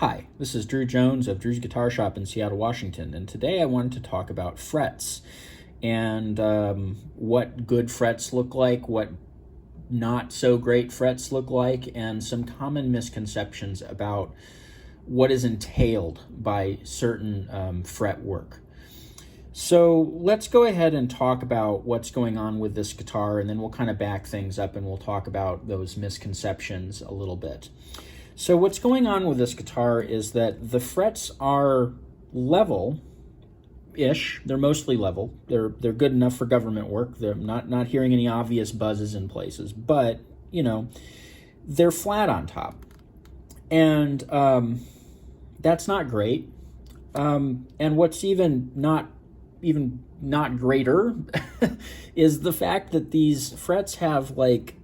Hi, this is Drew Jones of Drew's Guitar Shop in Seattle, Washington, and today I wanted to talk about frets and what good frets look like, what not so great frets look like, and some common misconceptions about what is entailed by certain fret work. So let's go ahead and talk about what's going on with this guitar, and then we'll kind of back things up and we'll talk about those misconceptions a little bit. So what's going on with this guitar is that the frets are level-ish. They're mostly level. They're good enough for government work. They're not hearing any obvious buzzes in places, but you know, they're flat on top, and that's not great. And what's even not greater is the fact that these frets have like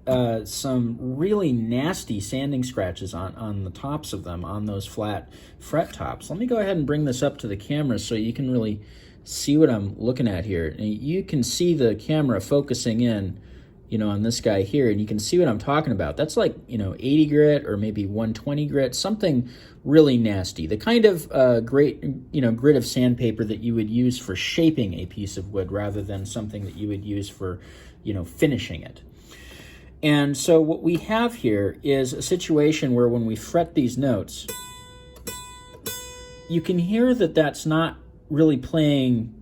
some really nasty sanding scratches on the tops of them, on those flat fret tops. Let me go ahead and bring this up to the camera so you can really see what I'm looking at here. And you can see the camera focusing in, you know, on this guy here, and you can see what I'm talking about. That's like, you know, 80 grit or maybe 120 grit, something really nasty. The kind of grit of sandpaper that you would use for shaping a piece of wood rather than something that you would use for, you know, finishing it. And so what we have here is a situation where when we fret these notes, you can hear that that's not really playing.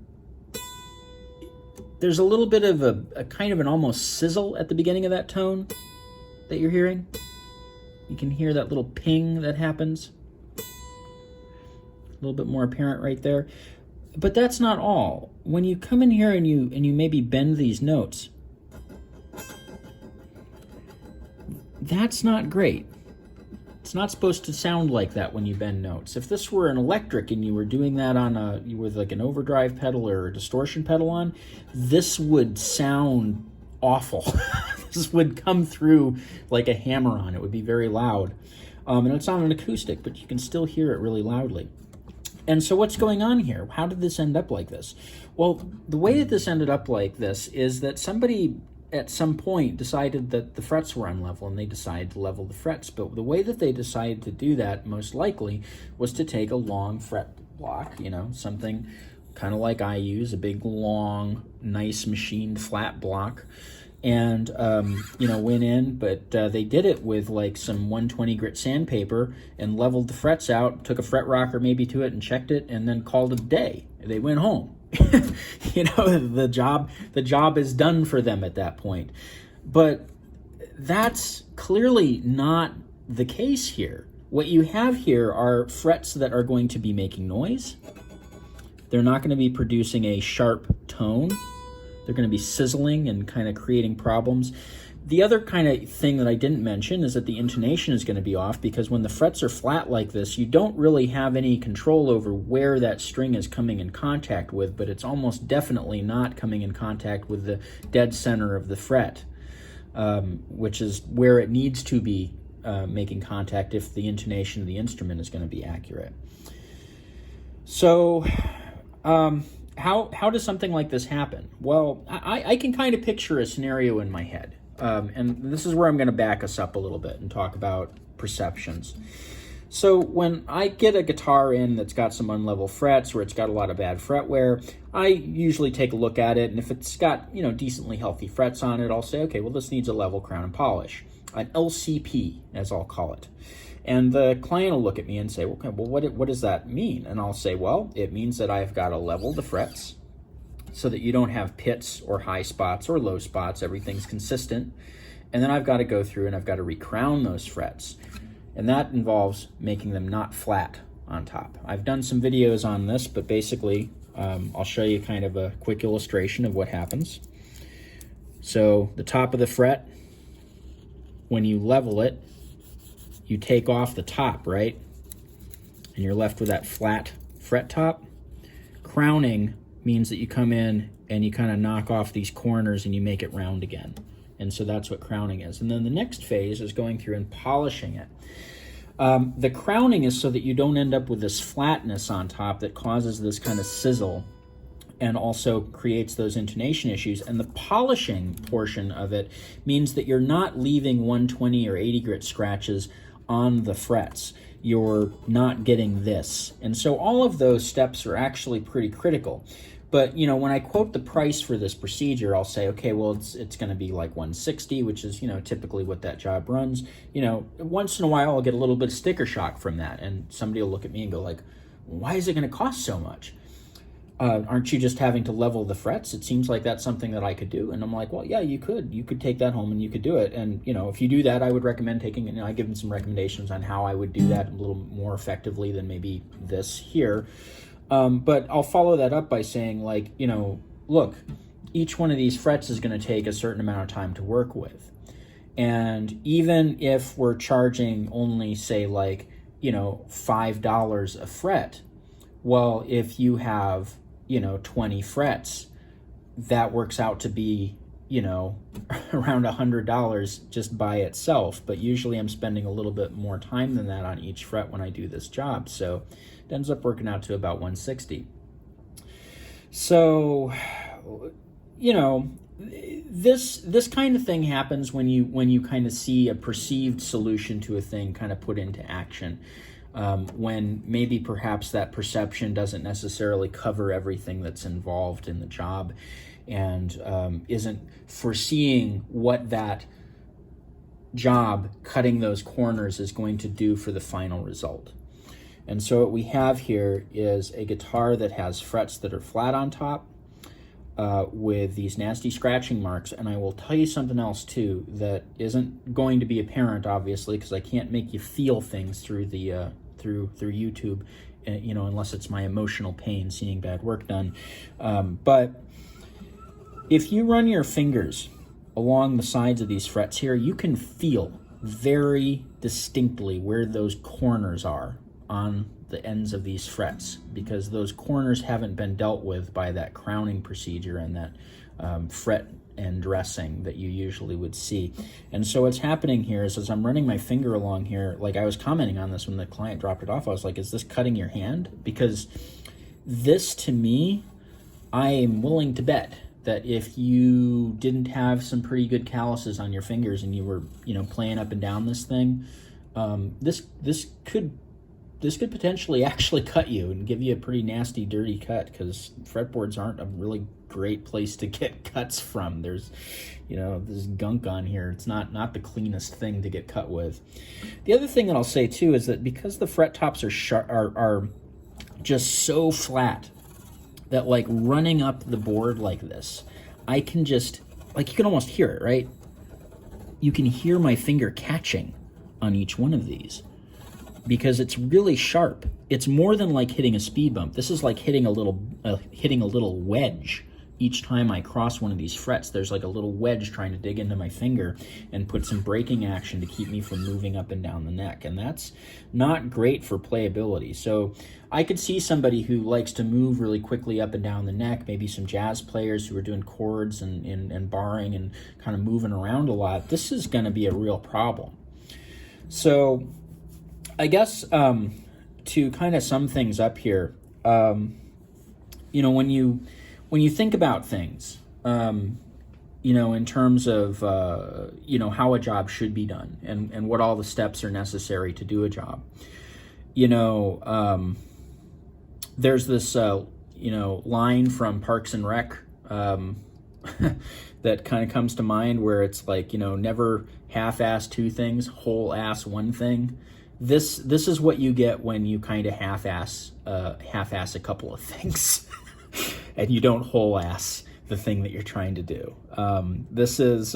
There's a little bit of a kind of an almost sizzle at the beginning of that tone that you're hearing. You can hear that little ping that happens. A little bit more apparent right there. But that's not all. When you come in here and you maybe bend these notes, that's not great. It's not supposed to sound like that when you bend notes. If this were an electric and you were doing that with like an overdrive pedal or a distortion pedal on, this would sound awful. This would come through like a hammer on. It would be very loud. And it's on an acoustic, but you can still hear it really loudly. And so what's going on here? How did this end up like this? Well, the way that this ended up like this is that somebody at some point decided that the frets were unlevel, and they decided to level the frets. But the way that they decided to do that, most likely, was to take a long fret block, you know, something kind of like I use, a big, long, nice machined flat block, and, you know, went in, but they did it with like some 120 grit sandpaper and leveled the frets out, took a fret rocker maybe to it and checked it, and then called it a day. They went home. You know, the job is done for them at that point. But that's clearly not the case here. What you have here are frets that are going to be making noise. They're not going to be producing a sharp tone. They're going to be sizzling and kind of creating problems. The other kind of thing that I didn't mention is that the intonation is going to be off, because when the frets are flat like this, you don't really have any control over where that string is coming in contact with, but it's almost definitely not coming in contact with the dead center of the fret, which is where it needs to be making contact if the intonation of the instrument is going to be accurate. So how does something like this happen? Well, I can kind of picture a scenario in my head. And this is where I'm going to back us up a little bit and talk about perceptions. So when I get a guitar in that's got some unlevel frets, or it's got a lot of bad fret wear, I usually take a look at it, and if it's got, you know, decently healthy frets on it, I'll say, okay, well, this needs a level crown and polish, an LCP, as I'll call it. And the client will look at me and say, okay, well, what does that mean? And I'll say, well, it means that I've got to level the frets so that you don't have pits or high spots or low spots. Everything's consistent. And then I've got to go through and I've got to recrown those frets. And that involves making them not flat on top. I've done some videos on this, but basically I'll show you kind of a quick illustration of what happens. So the top of the fret, when you level it, you take off the top, right? And you're left with that flat fret top. Crowning means that you come in and you kind of knock off these corners and you make it round again. And so that's what crowning is. And then the next phase is going through and polishing it. The crowning is so that you don't end up with this flatness on top that causes this kind of sizzle and also creates those intonation issues. And the polishing portion of it means that you're not leaving 120 or 80 grit scratches on the frets, you're not getting this. And so all of those steps are actually pretty critical. But, you know, when I quote the price for this procedure, I'll say, okay, well, it's going to be like $160, which is, you know, typically what that job runs. You know, once in a while, I'll get a little bit of sticker shock from that. And somebody will look at me and go like, why is it going to cost so much? Aren't you just having to level the frets? It seems like that's something that I could do. And I'm like, well, yeah, you could take that home and you could do it. And, you know, if you do that, I would recommend taking it. You know, I give them some recommendations on how I would do that a little more effectively than maybe this here. But I'll follow that up by saying, like, you know, look, each one of these frets is going to take a certain amount of time to work with. And even if we're charging only, say, like, you know, $5 a fret, well, if you have, you know, 20 frets, that works out to be, you know, around $100 just by itself. But usually I'm spending a little bit more time than that on each fret when I do this job. So it ends up working out to about $160. So, you know, this kind of thing happens when you kind of see a perceived solution to a thing kind of put into action. When maybe perhaps that perception doesn't necessarily cover everything that's involved in the job, and isn't foreseeing what that job cutting those corners is going to do for the final result. And so what we have here is a guitar that has frets that are flat on top, with these nasty scratching marks. And I will tell you something else too that isn't going to be apparent, obviously, because I can't make you feel things through the through YouTube, you know, unless it's my emotional pain seeing bad work done. But if you run your fingers along the sides of these frets here, you can feel very distinctly where those corners are on the ends of these frets, because those corners haven't been dealt with by that crowning procedure and that fret and dressing that you usually would see. And so what's happening here is, as I'm running my finger along here, like I was commenting on this when the client dropped it off, I was like, is this cutting your hand? Because this, to me, I am willing to bet that if you didn't have some pretty good calluses on your fingers and you were, you know, playing up and down this thing, this could potentially actually cut you and give you a pretty nasty, dirty cut, because fretboards aren't a really great place to get cuts from. There's, you know, there's gunk on here. It's not the cleanest thing to get cut with. The other thing that I'll say too is that because the fret tops are just so flat that, like, running up the board like this, I can just, like, you can almost hear it, right? You can hear my finger catching on each one of these, because it's really sharp. It's more than like hitting a speed bump. This is like hitting a little wedge. Each time I cross one of these frets, there's like a little wedge trying to dig into my finger and put some braking action to keep me from moving up and down the neck. And that's not great for playability. So I could see somebody who likes to move really quickly up and down the neck, maybe some jazz players who are doing chords and barring and kind of moving around a lot. This is going to be a real problem. So I guess to kind of sum things up here, you know, when you think about things, you know, in terms of, you know, how a job should be done and what all the steps are necessary to do a job, you know, there's this, you know, line from Parks and Rec that kind of comes to mind, where it's like, you know, never half-ass two things, whole-ass one thing. This is what you get when you kind of half-ass a couple of things and you don't whole-ass the thing that you're trying to do. This is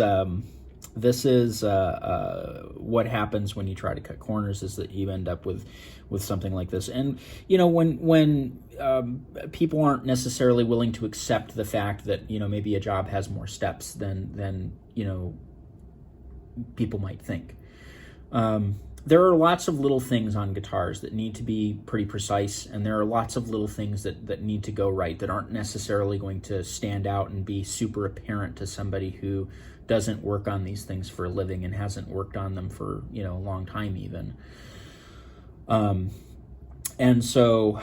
what happens when you try to cut corners, is that you end up with something like this. And, you know, when people aren't necessarily willing to accept the fact that, you know, maybe a job has more steps than you know, people might think. There are lots of little things on guitars that need to be pretty precise, and there are lots of little things that need to go right that aren't necessarily going to stand out and be super apparent to somebody who doesn't work on these things for a living and hasn't worked on them for, you know, a long time even. And so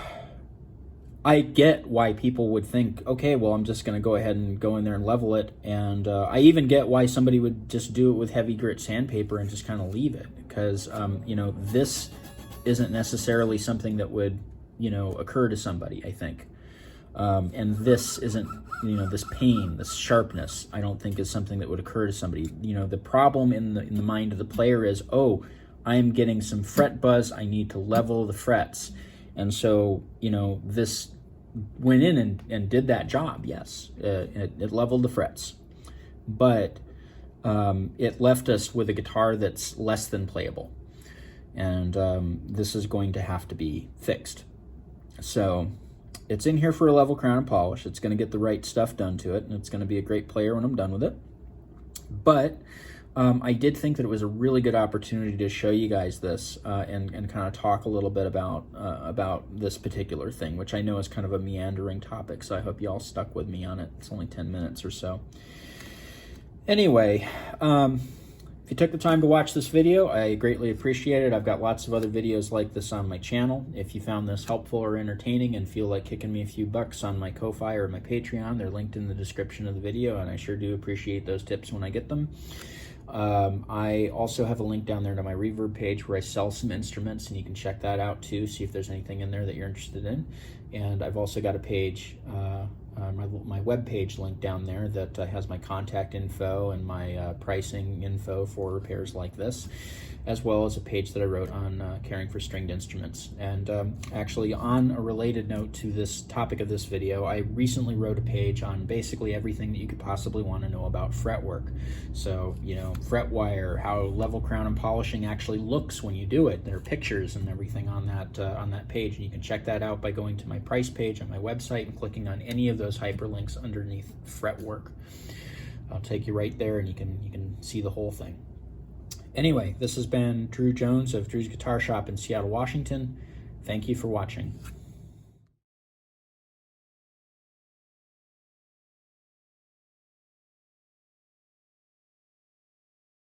I get why people would think, okay, well, I'm just going to go ahead and go in there and level it. And I even get why somebody would just do it with heavy grit sandpaper and just kind of leave it. Because, you know, this isn't necessarily something that would, you know, occur to somebody, I think. And this isn't, you know, this pain, this sharpness, I don't think is something that would occur to somebody. You know, the problem in the mind of the player is, oh, I am getting some fret buzz, I need to level the frets. And so, you know, this went in and did that job, yes. It leveled the frets. But it left us with a guitar that's less than playable. And this is going to have to be fixed. So it's in here for a level crown and polish. It's going to get the right stuff done to it, and it's going to be a great player when I'm done with it. But I did think that it was a really good opportunity to show you guys this and kind of talk a little bit about this particular thing, which I know is kind of a meandering topic, so I hope you all stuck with me on it. It's only 10 minutes or so. Anyway, if you took the time to watch this video, I greatly appreciate it. I've got lots of other videos like this on my channel. If you found this helpful or entertaining and feel like kicking me a few bucks on my Ko-Fi or my Patreon, they're linked in the description of the video, and I sure do appreciate those tips when I get them. I also have a link down there to my Reverb page where I sell some instruments, and you can check that out too, see if there's anything in there that you're interested in. And I've also got a page, my web page linked down there that has my contact info and my pricing info for repairs like this, as well as a page that I wrote on caring for stringed instruments. And actually, on a related note to this topic of this video, I recently wrote a page on basically everything that you could possibly want to know about fretwork. So, you know, fret wire, how level crown and polishing actually looks when you do it. There are pictures and everything on that page, and you can check that out by going to my price page on my website and clicking on any of those hyperlinks underneath fretwork. I'll take you right there, and you can see the whole thing. Anyway, this has been Drew Jones of Drew's Guitar Shop in Seattle, Washington. Thank you for watching.